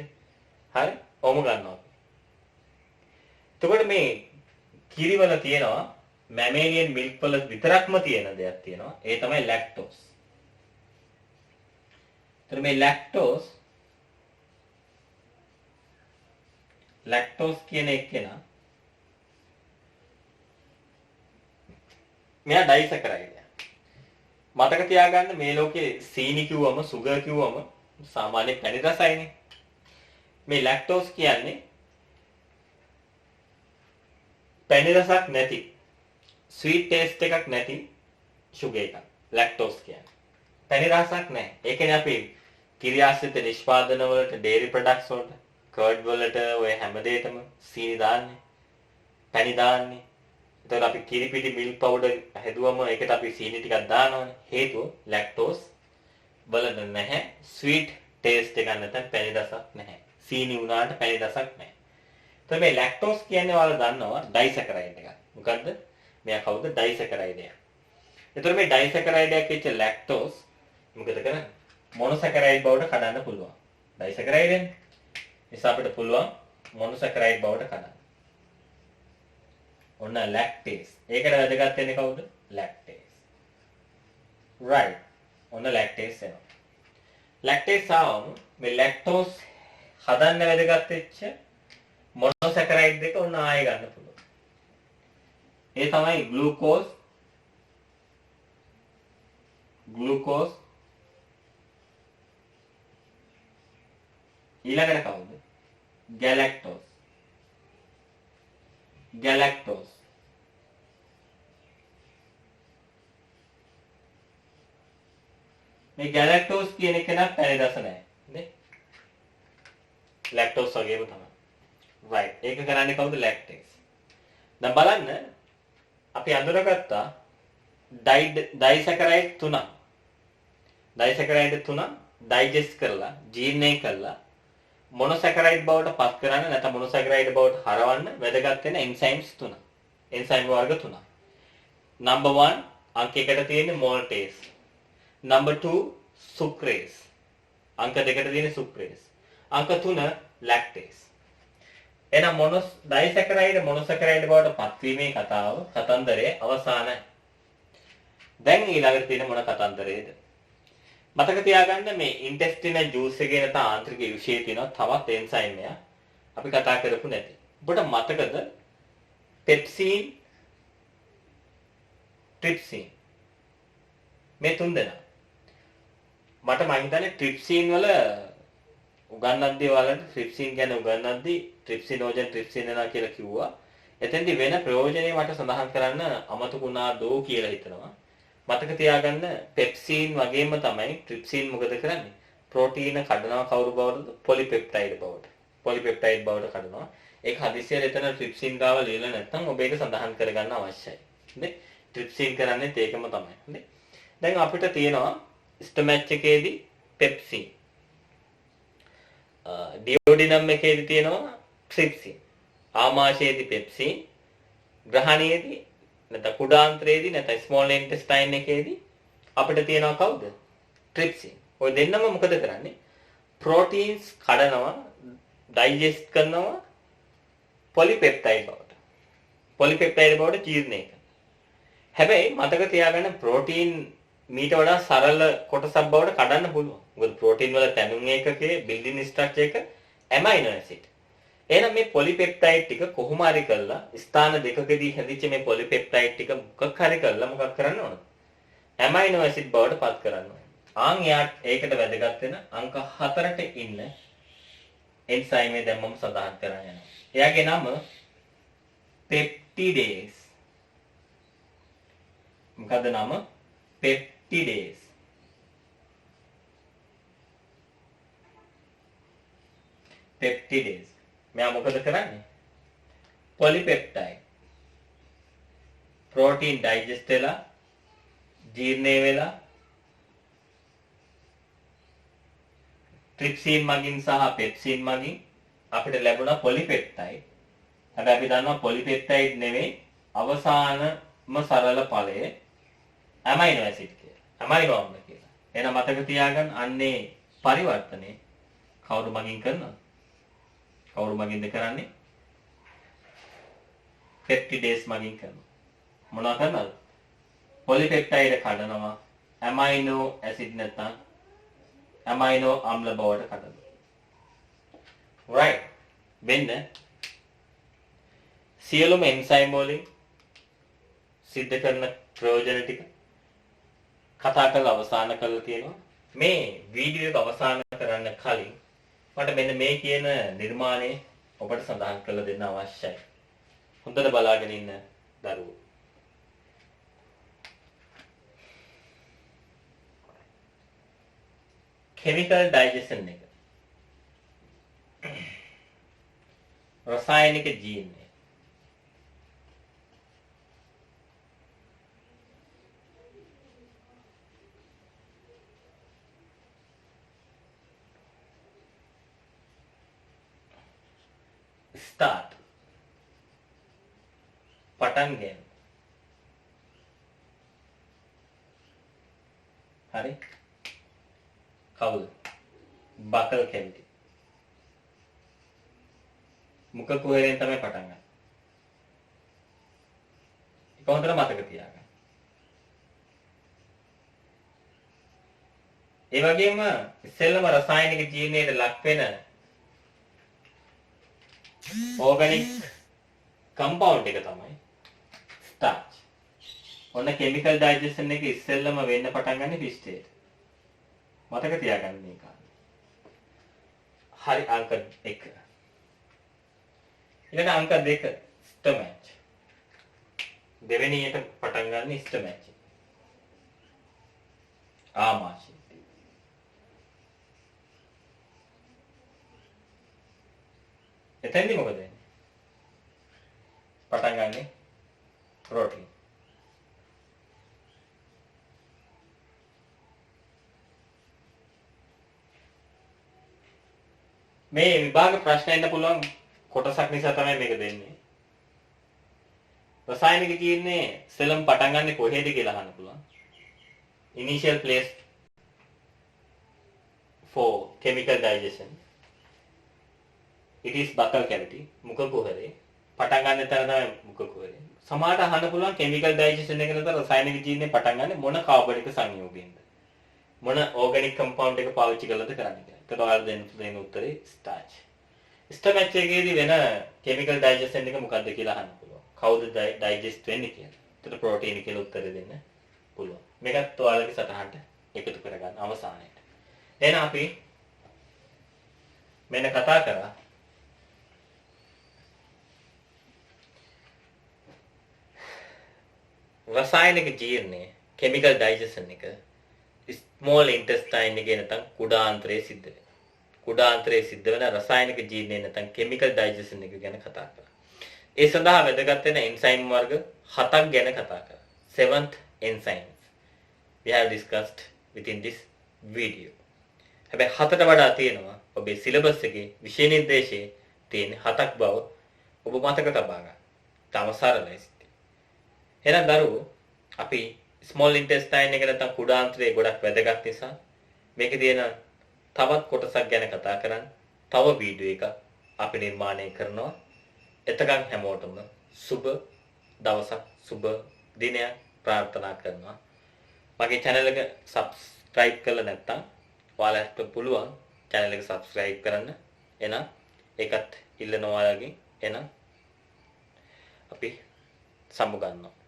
හරි? ඔහොම ගන්නවා. එතකොට මේ කිරි වල තියෙනවා මැමේලියන් මිල්ක් වල විතරක්ම තියෙන දෙයක් තියෙනවා. ඒ තමයි ලැක්ටෝස්. එතකොට මේ ලැක්ටෝස් කියන එක්කෙනා මෙයා ඩයිසැකරයිඩ්. මතක තියාගන්න මේ ලෝකේ සීනි කිව්වම සුගර් කිව්වම සාමාන්‍ය පැණි රසයිනේ. මේ ලැක්ටෝස් කියන්නේ පැණි රසක් නැති ස්වීට් ටේස්ට් එකක් නැති සුගර් එකක්. ලැක්ටෝස් කියන්නේ පැණි රසක් නැහැ. ඒ කියන්නේ අපි කිරි ආශ්‍රිත නිෂ්පාදන වලට ඩේරි ප්‍රොඩක්ට්ස් වලට කර්ඩ් වලට ඔය හැම දෙයකම සීනි දාන්නේ. පැණි දාන්නේ. එතකොට අපි කිරි පිටි මිල්ක් පවුඩර් හැදුවම ඒකට අපි සීනි ටිකක් දානවනේ. හේතුව ලැක්ටෝස් වලද නැහැ. ස්වීට් ටේස්ට් එකක් නැත්නම් පැණි රසක් නැහැ. සීනි උනාට පැණි රසක් නැහැ. එතකොට මේ ලැක්ටෝස් කියන්නේ ඔයාලා දන්නවා ඩයිසැකරයිඩ් එකක්. මොකද්ද? මෙයා කවුද? ඩයිසැකරයිඩ් එක. එතකොට මේ ඩයිසැකරයිඩ් එකක් වෙච්ච ලැක්ටෝස් මොකද කරන්නේ? මොනොසැකරයිඩ් බවට කඩන්න පුළුවන්. ඩයිසැකරයිඩ් එන්නේ. නිසා අපිට පුළුවන් මොනොසැකරයිඩ් බවට කඩන්න. ඔන්න ලැක්ටේස්. ඒකට වැදගත් වෙන්නේ කවුද? ලැක්ටේස්. right. ඔන්න ලැක්ටේස් එනවා. ලැක්ටේස් ආවම මේ ලැක්ටෝස් හදන්න වැදගත් වෙච්ච මොනොසැකරයිඩ් දෙක ඔන්න ආයෙ ගන්න පුළුවන්. ඒ තමයි ග්ලූකෝස් ඊළඟට කවුද? ගැලැක්ටෝස්. මේ ගැලැක්ටෝස් කියන එක නම් පැණි රස නැහැ නේ? ලැක්ටෝස් වගේම තමයි. right. ඒක කරන්නේ කවුද? ලැක්ටේස්. දැන් බලන්න අපි අඳුරගත්තා ඩයිසැකරයිඩ් තුනක්. ඩයිසැකරයිඩ් තුනක් ඩයිජෙස්ට් කරලා ජීර්ණය කරලා මොනොසැකරයිඩ් බවට පත් කරන්න නැත්නම් මොනොසැකරයිඩ් බවට හරවන්න වැදගත් වෙන එන්සයිම්ස් තුනක්. එන්සයිම් වර්ග තුනක්. number 1 අංක 1ට තියෙන්නේ මෝල්ටේස්. number 2 සුක්‍රේස්. අංක 2ට තියෙන්නේ සුක්‍රේස්. අංක 3 ලැක්ටේස්. එහෙනම් ඩයිසැකරයිඩ් මොනොසැකරයිඩ් බවට පත්වීමේ කතන්දරයේ අවසානයි. දැන් ඊළඟට තියෙන මොන කතන්දරයේද? මතක තියාගන්න මේ ඉන්ටෙස්ටිනල් ජූස් එකේ නැත්නම් ආන්ත්‍රික විශේෂය තියෙනවා තවත් එන්සයිම් එකක් අපි කතා කරපු නැති. ඔබට මතකද පෙප්සින් ට්‍රිප්සින් මේ තුන් දෙනා මට මම හිතන්නේ ට්‍රිප්සින් වල උගන්වද්දී ඔයාලට ට්‍රිප්සින් ගැන උගන්වද්දී ට්‍රිප්සිනෝජන් ට්‍රිප්සින් යනවා කියලා කිව්වා. එතෙන්දි වෙන ප්‍රයෝජනේ මට සඳහන් කරන්න අමතකුණා දෝ කියලා හිතනවා. මතක තියාගන්න පෙප්සින් වගේම තමයි ට්‍රිප්සින් මොකද කරන්නේ? ප්‍රෝටීන කඩනවා කවුරු බවටද? පොලිපෙප්ටයිඩ් බවට. පොලිපෙප්ටයිඩ් බවට කඩනවා. ඒක හදිස්සියට එතන ට්‍රිප්සින් ගාව ලියලා නැත්නම් ඔබ ඒක සඳහන් කරගන්න අවශ්‍යයි. හරි? ට්‍රිප්සින් කරන්නේ ඒකම තමයි. හරි? දැන් අපිට තියෙනවා ස්ටොමැච් එකේදී පෙප්සින්. ඩියෝඩිනම් එකේදී තියෙනවා ට්‍රිප්සින්. ආමාශයේදී පෙප්සින්. ග්‍රහණයේදී නැත්නම් කුඩාන්ත්‍රයේදී නැත්නම් ස්මෝල් ඉන්ටෙස්ටයින් එකේදී අපිට තියෙනවා කවුද? ට්‍රිප්සින්. ඔය දෙන්නම මොකද කරන්නේ? ප්‍රෝටීන්ස් කඩනවා, ඩයිජෙස්ට් කරනවා පොලිපෙප්ටයිඩ් බවට. පොලිපෙප්ටයිඩ් බවට ජීර්ණය කරනවා. හැබැයි මතක තියාගන්න ප්‍රෝටීන් මීට වඩා සරල කොටසක් බවට කඩන්න පුළුවන්. මොකද ප්‍රෝටීන් වල තැනුම් ඒකකයේ බිල්ඩින් ස්ට්‍රක්චර් එක ඇමයිනෝ ඇසිඩ්. එහෙනම් මේ පොලිපෙප්ටයිඩ් ටික කොහොම හරි කරලා ස්ථාන දෙකකදී හැදිච්ච මේ පොලිපෙප්ටයිඩ් ටික මොකක් හරි කරලා මොකක් කරන්න ඕනද? ඇමයිනෝ ඇසිඩ් බවට පත් කරන්න ඕනේ. ඒකට වැදගත් වෙන අංක 4ට ඉන්න එන්සයිම් එක දැන් මම සඳහන් කරන්න යනවා. එයාගේ නම පෙප්ටිඩේස්. මොකද නම? පෙප්ටිඩේස්. පෙප්ටිඩේස්. මෙයා මොකද කරන්නේ? පොලිපෙප්ටයිඩ්. ප්‍රෝටීන් ඩයිජෙස්ට් වෙලා ජීර්ණය වෙලා ට්‍රිප්සින් මගින් සහ පෙප්සින් මගින් අපිට ලැබුණා පොලිපෙප්ටයිඩ්. හැබැයි අපි දන්නවා පොලිපෙප්ටයිඩ් නෙවෙයි අවසානම සරල ඵලය ඇමයිනෝ ඇසිඩ් කියලා. ඇමයිනෝ අම්ල කියලා. එහෙනම් මතක තියාගන්න අන්නේ පරිවර්තනය කවුරු මගින් කරනවද? කවුරු මගින්ද කරන්නේ? පෙප්ටිඩේස් මගින් කරනවා. මොනවා කරනවද? පොලිපෙප්ටයිඩ් කඩනවා. ඇමයිනෝ ඇසිඩ් නැත්නම් ඇමයිනෝ අම්ල බවට කඩනවා. right. වෙන්න සියලුම එන්සයිම් වලින් සිද්ධ කරන ප්‍රයෝජන ටික කතා කරලා අවසන් කරලා තියෙනවා. මේ වීඩියෝ එක අවසන් කරන්න කලින් මට මෙන්න මේ කියන නිර්මාණය ඔබට සඳහන් කරලා දෙන්න අවශ්‍යයි. හොඳට බලාගෙන ඉන්න දරුවෝ. chemical digestion එක. රසායනික ජීර්ණය. start පටන් ගන්න. හරි. කවුද? බකල් කැවිටි. මුඛ කුහරයෙන් තමයි පටන් ගන්න. ඒක හොඳට මතක තියාගන්න. ඒ වගේම ඉස්සෙල්ලම රසායනික ජීර්ණයට ලක් වෙන organic compound එක තමයි starch. ඔන්න chemical digestion එක ඉස්සෙල්ලම වෙන්න පටන් ගන්න fish state. මතක තියාගන්න මේක. හරි අංක 1. ඊළඟ අංක 2 stomach. දෙවෙනියට පටන් ගන්න stomach. ආමාශය. එතෙන්දි මොකද වෙන්නේ? පටන් ගන්නේ protein. මේ විභාග ප්‍රශ්න එන්න පුළුවන් කොටසක් නිසා තමයි මේක දෙන්නේ. රසායනික ජීර්ණයේ සෙලම් පටන් ගන්න කොහෙද කියලා අහන්න පුළුවන්. Initial place for chemical digestion. It is buccal cavity. මුඛ කුහරේ. පටන් ගන්න තැන තමයි මුඛ කුහරේ. සමහරට අහන්න පුළුවන් chemical digestion එක නේද රසායනික ජීර්ණය පටන් ගන්න මොන කාබනික සංයෝගයෙන්ද? මොන organic compound එක පාවිච්චි කරලාද කරන්නේ කියලා. ඒකට ඔයාලා දෙන්න උත්තරේ starch. stomach එකේදී වෙන chemical digestion එක මොකක්ද කියලා අහන්න පුළුවන්. කවුද digest වෙන්නේ කියලා. ඒකට protein කියලා උත්තර දෙන්න පුළුවන්. මේකත් ඔයාලගේ සටහනට එකතු කරගන්න අවසානයේට. එහෙනම් අපි මෙන්න කතා කරා රසායනික ජීර්ණය chemical digestion එක small intestine එකේ නැත්නම් කුඩාන්තරයේ සිද්ධ වෙනවා. කුඩාන්තරයේ සිද්ධ වෙන රසායනික ජීර්ණය නැත්නම් chemical digestion එක ගැන කතා කරා. ඒ සඳහා වැදගත් වෙන enzyme වර්ග 7ක් ගැන කතා කරා. 7th enzymes we have discussed within this video. හැබැයි 7ට වඩා තියෙනවා ඔබේ සිලබස් එකේ විෂය නිර්දේශයේ තියෙන 7ක් බව ඔබ මතක තබා ගන්න. තම සරලයි. එහෙනම් දරුවෝ අපි small intestine එක නැත්නම් කුඩාන්තරයේ ගොඩක් වැදගත් නිසා මේකේ තියෙන තවත් කොටසක් ගැන කතා කරන්න තව වීඩියෝ එකක් අපි නිර්මාණය කරනවා. එතකන් හැමෝටම සුබ දවසක් සුබ දිනයක් ප්‍රාර්ථනා කරනවා. මගේ channel එක subscribe කරලා නැත්නම් ඔයාලට පුළුවන් channel එක subscribe කරන්න. එහෙනම් ඒකත් ඉල්ලනවා ඔයාලගෙන්. එහෙනම් අපි සමු ගන්නවා.